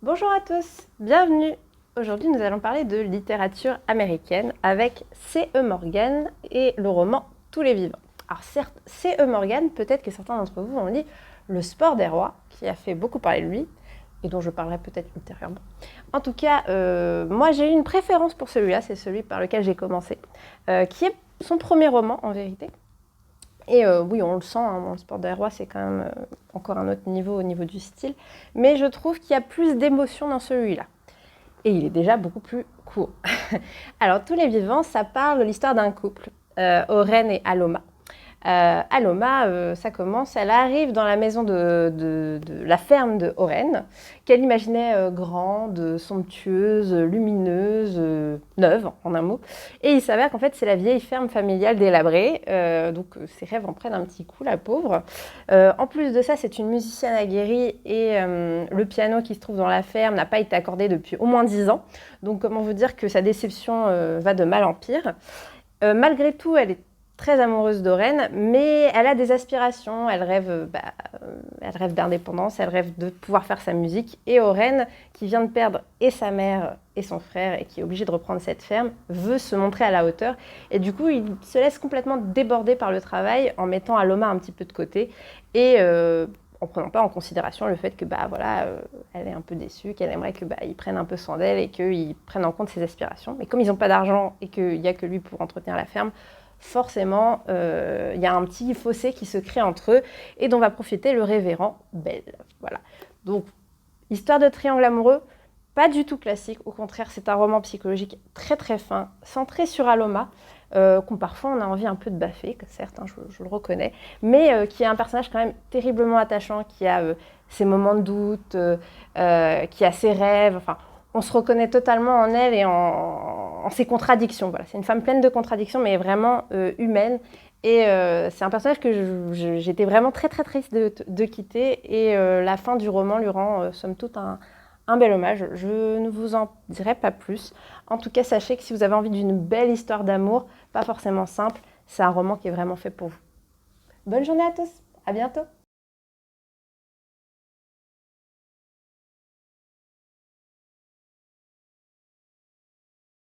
Bonjour à tous, bienvenue. Aujourd'hui, nous allons parler de littérature américaine avec C.E. Morgan et le roman Tous les vivants. Alors certes, C.E. Morgan, peut-être que certains d'entre vous ont lu Le sport des rois, qui a fait beaucoup parler de lui, et dont je parlerai peut-être ultérieurement. En tout cas, moi j'ai eu une préférence pour celui-là, c'est celui par lequel j'ai commencé, qui est son premier roman en vérité. Et oui, on le sent, hein, le sport des rois, c'est quand même encore un autre niveau au niveau du style. Mais je trouve qu'il y a plus d'émotion dans celui-là. Et il est déjà beaucoup plus court. Alors, Tous les vivants, ça parle de l'histoire d'un couple, Oren et Aloma. Aloma, ça commence, elle arrive dans la maison de la ferme de Oren, qu'elle imaginait grande, somptueuse, lumineuse, neuve, en un mot. Et il s'avère qu'en fait, c'est la vieille ferme familiale délabrée, donc ses rêves en prennent un petit coup, la pauvre. En plus de ça, c'est une musicienne aguerrie et le piano qui se trouve dans la ferme n'a pas été accordé depuis au moins 10 ans. Donc comment vous dire que sa déception va de mal en pire. Malgré tout, elle est très amoureuse d'Oren, mais elle a des aspirations, elle rêve d'indépendance, elle rêve de pouvoir faire sa musique. Et Oren, qui vient de perdre et sa mère et son frère, et qui est obligé de reprendre cette ferme, veut se montrer à la hauteur. Et du coup, il se laisse complètement déborder par le travail en mettant Aloma un petit peu de côté et en prenant pas en considération le fait que elle est un peu déçue, qu'elle aimerait que ils prennent un peu soin d'elle et qu'ils prennent en compte ses aspirations. Mais comme ils n'ont pas d'argent et qu'il n'y a que lui pour entretenir la ferme, forcément, il y a un petit fossé qui se crée entre eux et dont va profiter le révérend Bell. Voilà. Donc, histoire de triangle amoureux, pas du tout classique. Au contraire, c'est un roman psychologique très très fin, centré sur Aloma, qu'on parfois on a envie un peu de baffer, certes, hein, je le reconnais, mais qui est un personnage quand même terriblement attachant, qui a ses moments de doute, qui a ses rêves, enfin, on se reconnaît totalement en elle et en ses contradictions. Voilà. C'est une femme pleine de contradictions, mais vraiment humaine. Et c'est un personnage que j'étais vraiment très très triste de quitter. Et la fin du roman lui rend, somme toute, un bel hommage. Je ne vous en dirai pas plus. En tout cas, sachez que si vous avez envie d'une belle histoire d'amour, pas forcément simple, c'est un roman qui est vraiment fait pour vous. Bonne journée à tous, à bientôt.